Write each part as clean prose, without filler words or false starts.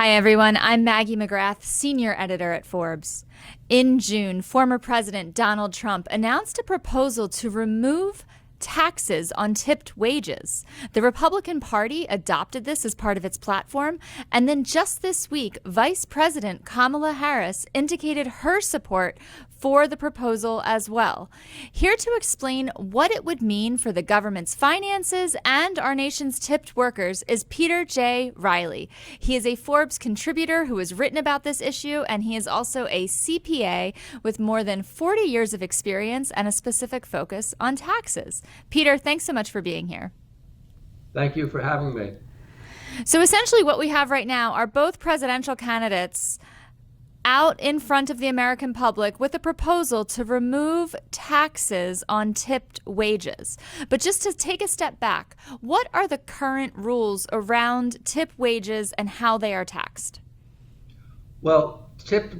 Hi, everyone. I'm Maggie McGrath, senior editor at Forbes. In June, former President Donald Trump announced a proposal to remove taxes on tipped wages. The Republican Party adopted this as part of its platform, and then just this week, Vice President Kamala Harris indicated her support for the proposal as well. Here to explain what it would mean for the government's finances and our nation's tipped workers is Peter J. Reilly. He is a Forbes contributor who has written about this issue, and he is also a CPA with more than 40 years of experience and a specific focus on taxes. Peter, thanks so much for being here. Thank you for having me. So essentially what we have right now are both presidential candidates out in front of the American public with a proposal to remove taxes on tipped wages. But just to take a step back, what are the current rules around tip wages and how they are taxed? Well, tipped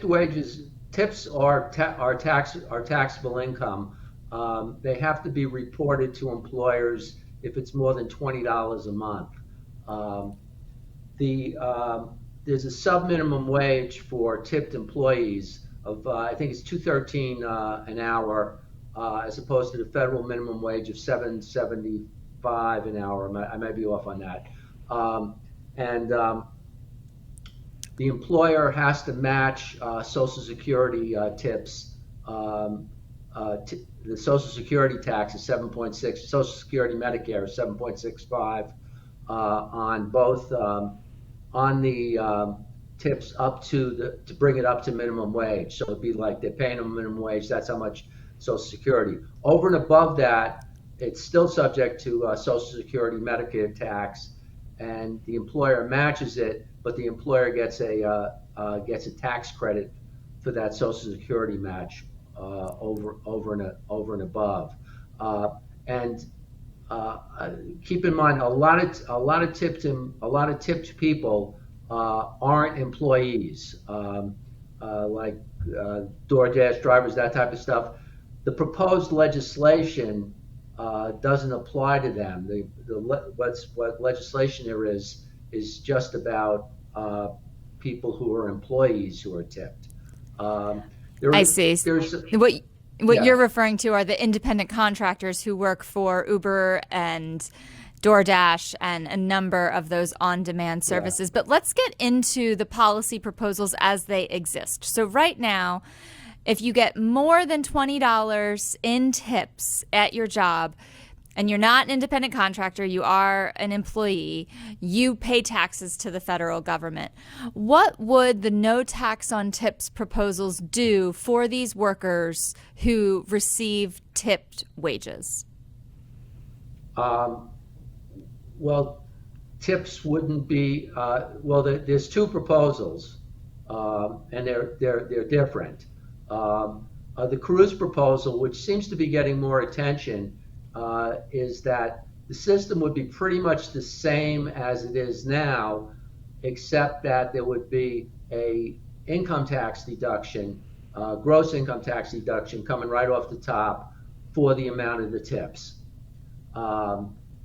wages, tips are taxable income. They have to be reported to employers if it's more than $20 a month. There's a sub-minimum wage for tipped employees of, I think it's $2.13 an hour, as opposed to the federal minimum wage of $7.75 an hour. I may be off on that. The employer has to match Social Security tips. The Social Security tax is 7.6. Social Security Medicare is 7.65 on both. On the tips up to bring it up to minimum wage. So it'd be like they're paying them minimum wage, that's how much Social Security. Over and above that, it's still subject to Social Security Medicare tax, and the employer matches it, but the employer gets a tax credit for that Social Security match over and above. Keep in mind, a lot of tipped people aren't employees, like DoorDash drivers, that type of stuff. The proposed legislation doesn't apply to them. What legislation there is just about people who are employees who are tipped. I see. What you're referring to are the independent contractors who work for Uber and DoorDash and a number of those on-demand services. But let's get into the policy proposals as they exist. So right now, if you get more than $20 in tips at your job, and you're not an independent contractor, you are an employee, you pay taxes to the federal government. What would the no tax on tips proposals do for these workers who receive tipped wages? Well, tips wouldn't be, there's two proposals, and they're different. The cruise proposal, which seems to be getting more attention, is that the system would be pretty much the same as it is now, except that there would be a income tax deduction, gross income tax deduction coming right off the top for the amount of the tips.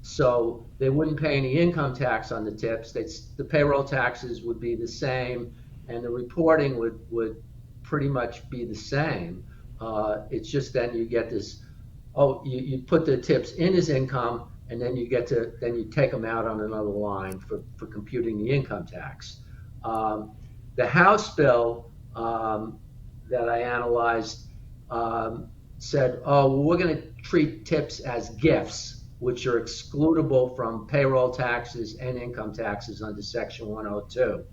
So they wouldn't pay any income tax on the tips. The payroll taxes would be the same, and the reporting would pretty much be the same. It's just then you get this. You put the tips in as income, and then you take them out on another line for computing the income tax. The House bill that I analyzed said, we're going to treat tips as gifts, which are excludable from payroll taxes and income taxes under Section 102.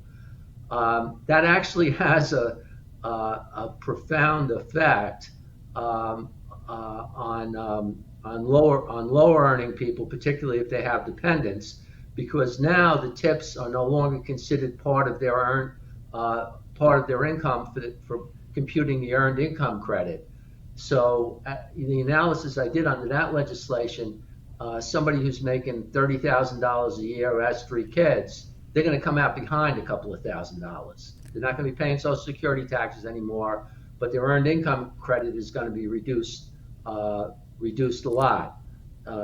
That actually has a profound effect on lower earning people, particularly if they have dependents, because now the tips are no longer considered part of their income for computing the earned income credit. So the analysis I did under that legislation, somebody who's making $30,000 a year who has 3 kids, they're going to come out behind a couple of $1,000s. They're not going to be paying Social Security taxes anymore, but their earned income credit is going to be reduced a lot.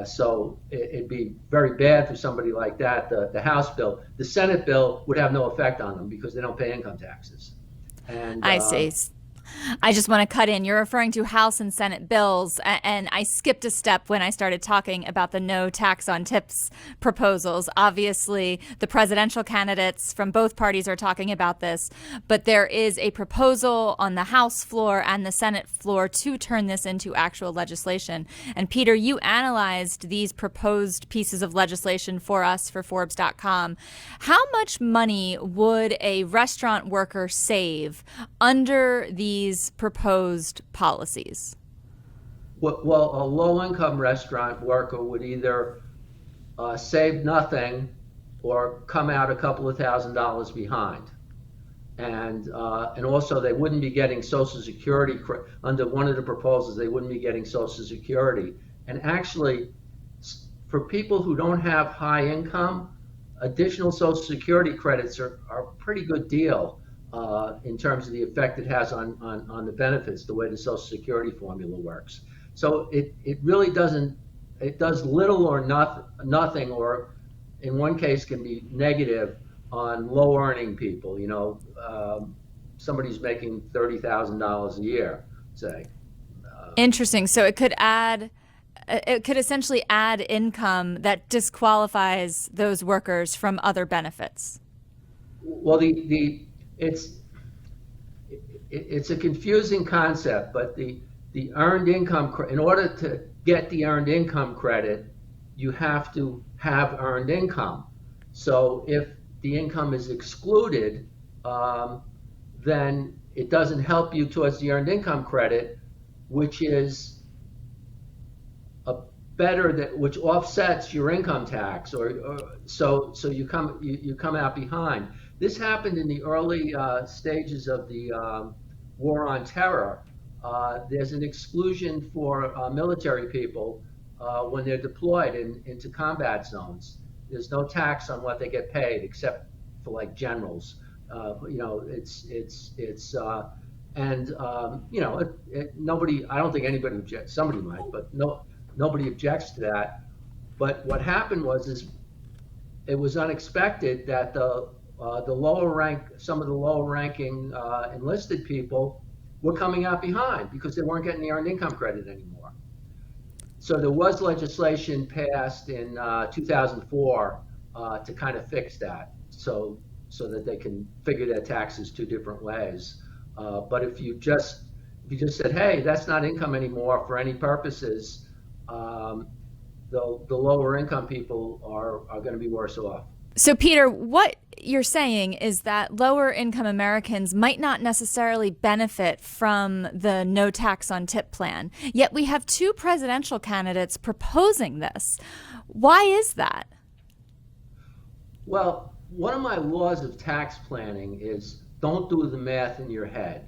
So it'd be very bad for somebody like that. The House bill, the Senate bill would have no effect on them because they don't pay income taxes. And I see. I just want to cut in. You're referring to House and Senate bills, and I skipped a step when I started talking about the no tax on tips proposals. Obviously, the presidential candidates from both parties are talking about this, but there is a proposal on the House floor and the Senate floor to turn this into actual legislation. And Peter, you analyzed these proposed pieces of legislation for us for Forbes.com. How much money would a restaurant worker save under these proposed policies? Well, a low-income restaurant worker would either save nothing or come out a couple of $1,000s behind, and also they wouldn't be getting Social Security under one of the proposals. They wouldn't be getting Social Security, and actually, for people who don't have high income, additional Social Security credits are a pretty good deal. In terms of the effect it has on the benefits, the way the Social Security formula works. So it really doesn't, it does little or nothing, or in one case can be negative on low earning people. Somebody's making $30,000 a year, say. Interesting. So it could essentially add income that disqualifies those workers from other benefits. Well, it's a confusing concept, but the earned income, in order to get the earned income credit, you have to have earned income. So if the income is excluded, then it doesn't help you towards the earned income credit, which is which offsets your income tax, so you come out behind. This happened in the early stages of the war on terror. There's an exclusion for military people when they're deployed into combat zones. There's no tax on what they get paid except for like generals. Nobody. I don't think anybody objects. Somebody might, but nobody objects to that. But what happened was it was unexpected that some of the lower ranking enlisted people were coming out behind because they weren't getting the earned income credit anymore. So there was legislation passed in 2004 to kind of fix that, so that they can figure their taxes two different ways. But if you just said, hey, that's not income anymore for any purposes, the lower income people are going to be worse off. So, Peter, what you're saying is that lower income Americans might not necessarily benefit from the no tax on tip plan, yet we have two presidential candidates proposing this. Why is that? Well, one of my laws of tax planning is don't do the math in your head.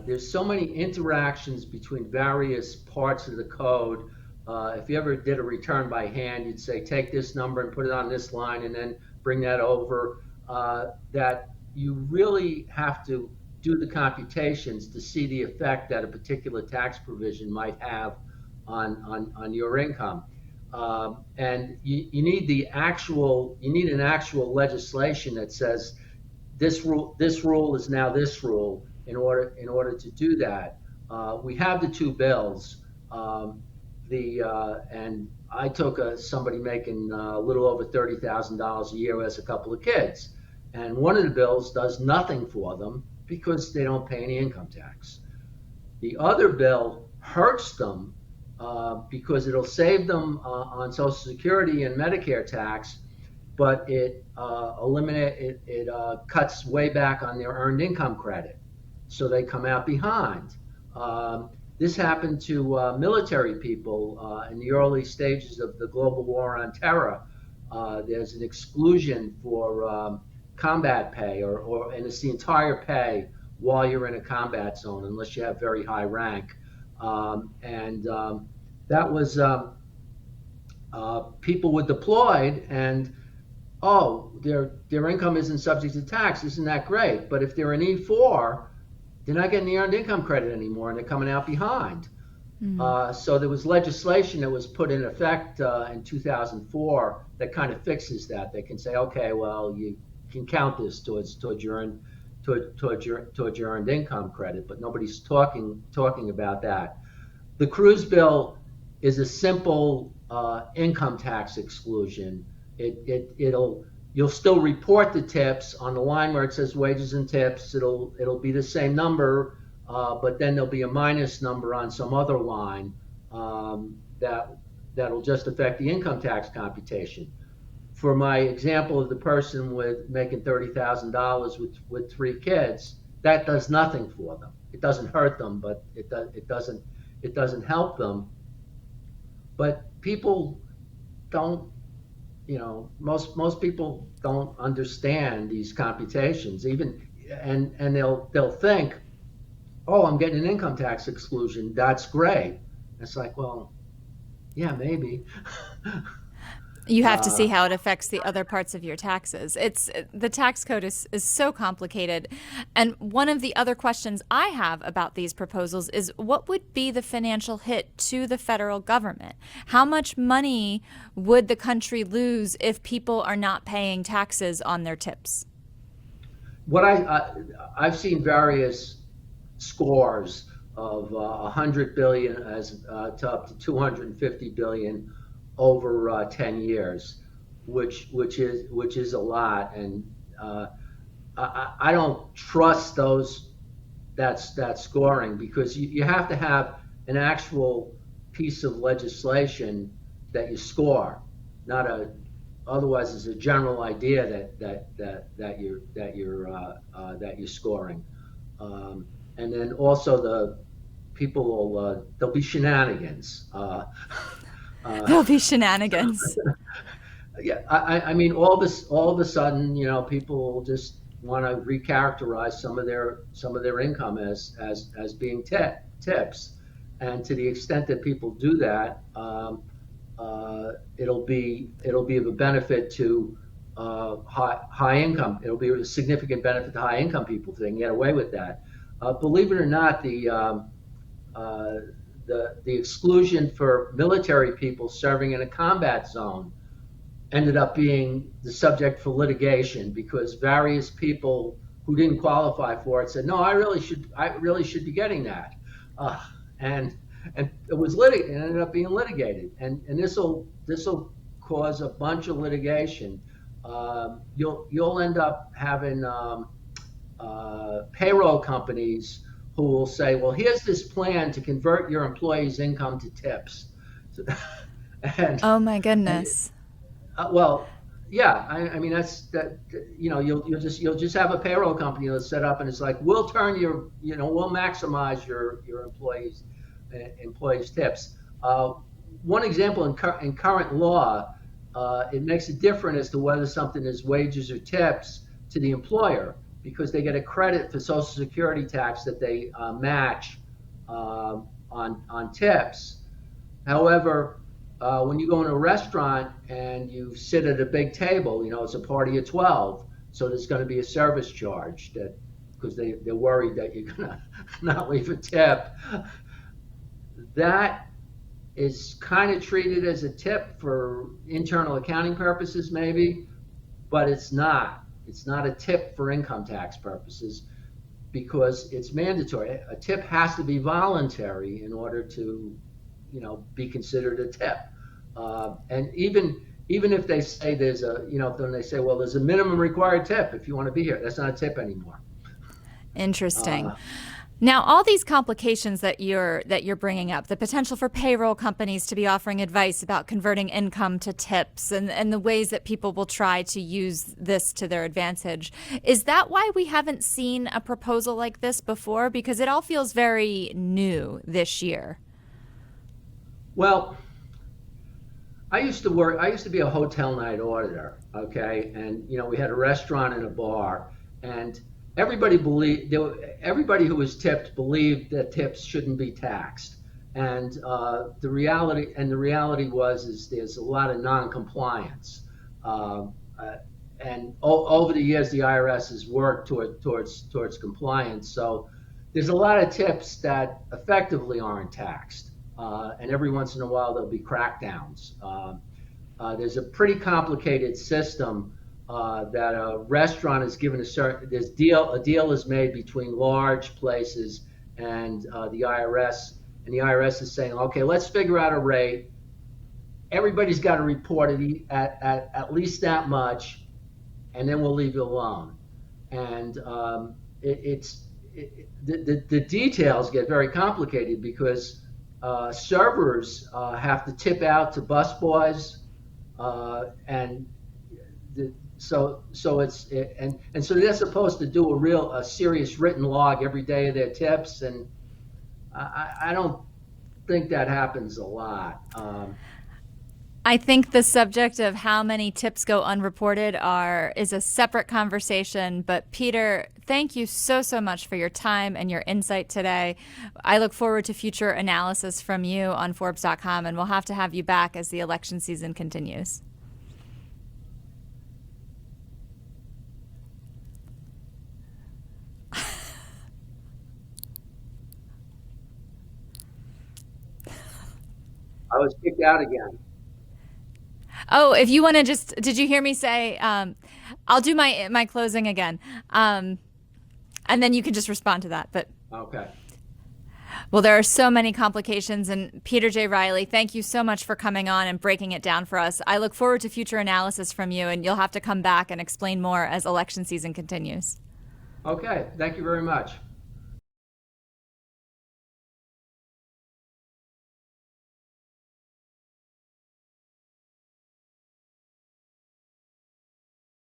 There's so many interactions between various parts of the code. If you ever did a return by hand, you'd say, take this number and put it on this line and then bring that over, that you really have to do the computations to see the effect that a particular tax provision might have on your income. And you need an actual legislation that says this rule is now this rule in order to do that. We have the two bills. And I took somebody making a little over $30,000 a year who has a couple of kids, and one of the bills does nothing for them because they don't pay any income tax. The other bill hurts them because it'll save them on Social Security and Medicare tax, but it cuts way back on their earned income credit, so they come out behind. This happened to military people in the early stages of the global war on terror. There's an exclusion for combat pay, and it's the entire pay while you're in a combat zone, unless you have very high rank. That was people were deployed, and their income isn't subject to tax. Isn't that great? But if they're an E4, they're not getting the earned income credit anymore, and they're coming out behind. So there was legislation that was put in effect in 2004 that kind of fixes that. They can say, okay, well, you can count this towards your earned income credit, but nobody's talking about that. The cruise bill is a simple income tax exclusion. You'll still report the tips on the line where it says wages and tips. It'll be the same number, but then there'll be a minus number on some other line that'll just affect the income tax computation. For my example of the person with making $30,000 with 3 kids, that does nothing for them. It doesn't hurt them, but it doesn't help them. But people don't, most people don't understand these computations, and they'll think, oh, I'm getting an income tax exclusion. That's great. It's like, well, yeah, maybe. You have to see how it affects the other parts of your taxes. The tax code is so complicated. And one of the other questions I have about these proposals is, what would be the financial hit to the federal government? How much money would the country lose if people are not paying taxes on their tips? What I've seen various scores of 100 billion to up to 250 billion over 10 years, which is a lot, and I don't trust that scoring, because you have to have an actual piece of legislation that you score, otherwise it's a general idea that you're scoring, and then also the people there'll be shenanigans. There'll be shenanigans. Yeah, I mean, all of a sudden, people just want to recharacterize some of their income as being tips, and to the extent that people do that, it'll be of a benefit to high income. It'll be a significant benefit to high income people if they can get away with that. Believe it or not, the exclusion for military people serving in a combat zone ended up being the subject for litigation, because various people who didn't qualify for it said, no, I really should be getting that, and it ended up being litigated, and this will cause a bunch of litigation. You'll end up having payroll companies who will say, well, here's this plan to convert your employees' income to tips. And, oh my goodness. Well, yeah, I mean, you'll just have a payroll company that's set up, and it's like, we'll maximize your employees' tips. One example in current law, it makes it different as to whether something is wages or tips to the employer, because they get a credit for Social Security tax that they match on tips. However, when you go in a restaurant and you sit at a big table, it's a party of 12, so there's going to be a service charge because they're worried that you're going to not leave a tip. That is kind of treated as a tip for internal accounting purposes, maybe, but it's not. It's not a tip for income tax purposes, because it's mandatory. A tip has to be voluntary in order to, be considered a tip. And even if they say when they say, well, there's a minimum required tip if you want to be here, that's not a tip anymore. Interesting. Now, all these complications that you're bringing up, the potential for payroll companies to be offering advice about converting income to tips, and the ways that people will try to use this to their advantage, is that why we haven't seen a proposal like this before? Because it all feels very new this year. Well, I used to be a hotel night auditor, okay? And, we had a restaurant and a bar, and everybody who was tipped believed that tips shouldn't be taxed, and the reality was there's a lot of non-compliance, and over the years the IRS has worked towards compliance. So there's a lot of tips that effectively aren't taxed, and every once in a while there'll be crackdowns. There's a pretty complicated system that a restaurant is given a deal is made between large places and the IRS, and the IRS is saying, okay, let's figure out a rate. Everybody's got to report it at least that much, and then we'll leave you alone. And the details get very complicated because servers have to tip out to busboys, and so they're supposed to do a serious written log every day of their tips, and I don't think that happens a lot. I think the subject of how many tips go unreported is a separate conversation. But Peter, thank you so much for your time and your insight today. I look forward to future analysis from you on Forbes.com, and we'll have to have you back as the election season continues. I was kicked out again. Oh, if you want to did you hear me say, I'll do my closing again. And then you can just respond to that. But okay. Well, there are so many complications. And Peter J. Reilly, thank you so much for coming on and breaking it down for us. I look forward to future analysis from you, and you'll have to come back and explain more as election season continues. Okay. Thank you very much.